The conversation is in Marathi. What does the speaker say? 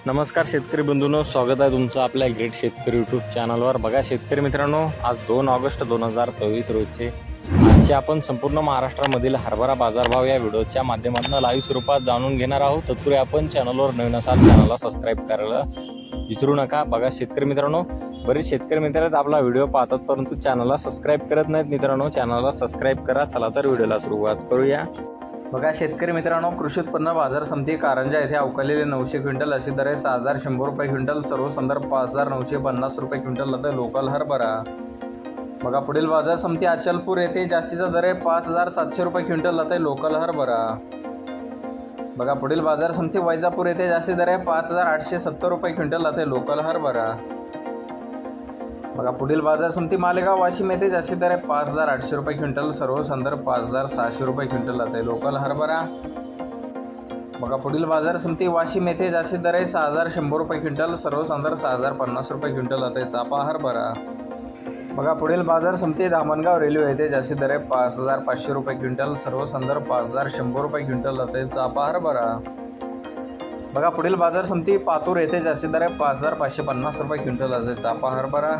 नमस्कार शेतकरी बंधूंनो, स्वागत आहे तुमचं आपल्या ग्रेट शेतकरी यूट्यूब चॅनलवर। बघा शेतकरी मित्रांनो, आज 2 ऑगस्ट 2026 रोजचे आजचे आपण संपूर्ण महाराष्ट्रामधील हरभरा बाजारभाव या व्हिडिओच्या माध्यमातून लाईव्ह स्वरूपात जाणून घेणार आहोत। तत्पूर्वी आपण चॅनलवर नवीन असाल चॅनलला सबस्क्राईब करायला विसरू नका। बघा शेतकरी मित्रांनो, बरेच शेतकरी मित्र आपला व्हिडिओ पाहतात परंतु चॅनलला सबस्क्राईब करत नाहीत। मित्रांनो, चॅनलला सबस्क्राईब करा। चला तर व्हिडिओला सुरुवात करूया। बघा शेतकरी मित्रांनो, कृषी उत्पन्न बाजार समिती कारंजा येथे अवकालेले 900 क्विंटल अशी दर आहे 6100 रुपये क्विंटल, सर्व संदर्भ 5950 रुपये क्विंटल आता लोकल हरभरा। बघा पुढील बाजार समिती अचलपूर येथे जास्तीचा दर आहे 5700 रुपये क्विंटल आता लोकल हरभरा। बघा पुढील बाजार समिती वैजापूर येथे जास्ती दर आहे 5870 रुपये क्विंटल आता लोकल हरभरा। बघा पुढील बाजार समिती मालेगाव वाशिम येथे जास्ती दर आहे 5800 रुपये क्विंटल, सर्व संदर्भ 5600 रुपये क्विंटल आता लोकल हरभरा। बघा पुढील बाजार समिती वाशिम येथे जास्ती दर आहे 6100 रुपये क्विंटल, सर्व संदर्भ 6050 रुपये क्विंटल आता चापा हरभरा। बघा पुढील बाजार समिती धामणगाव रेल्वे येथे जास्ती दर आहे 5500 रुपये क्विंटल, सर्व संदर्भ 5100 रुपये क्विंटल आता चापा हरभरा। बघा पुढील बाजार समिती पातूर येथे जास्ती दर आहे 5550 रुपये क्विंटल आता चापा हरभरा।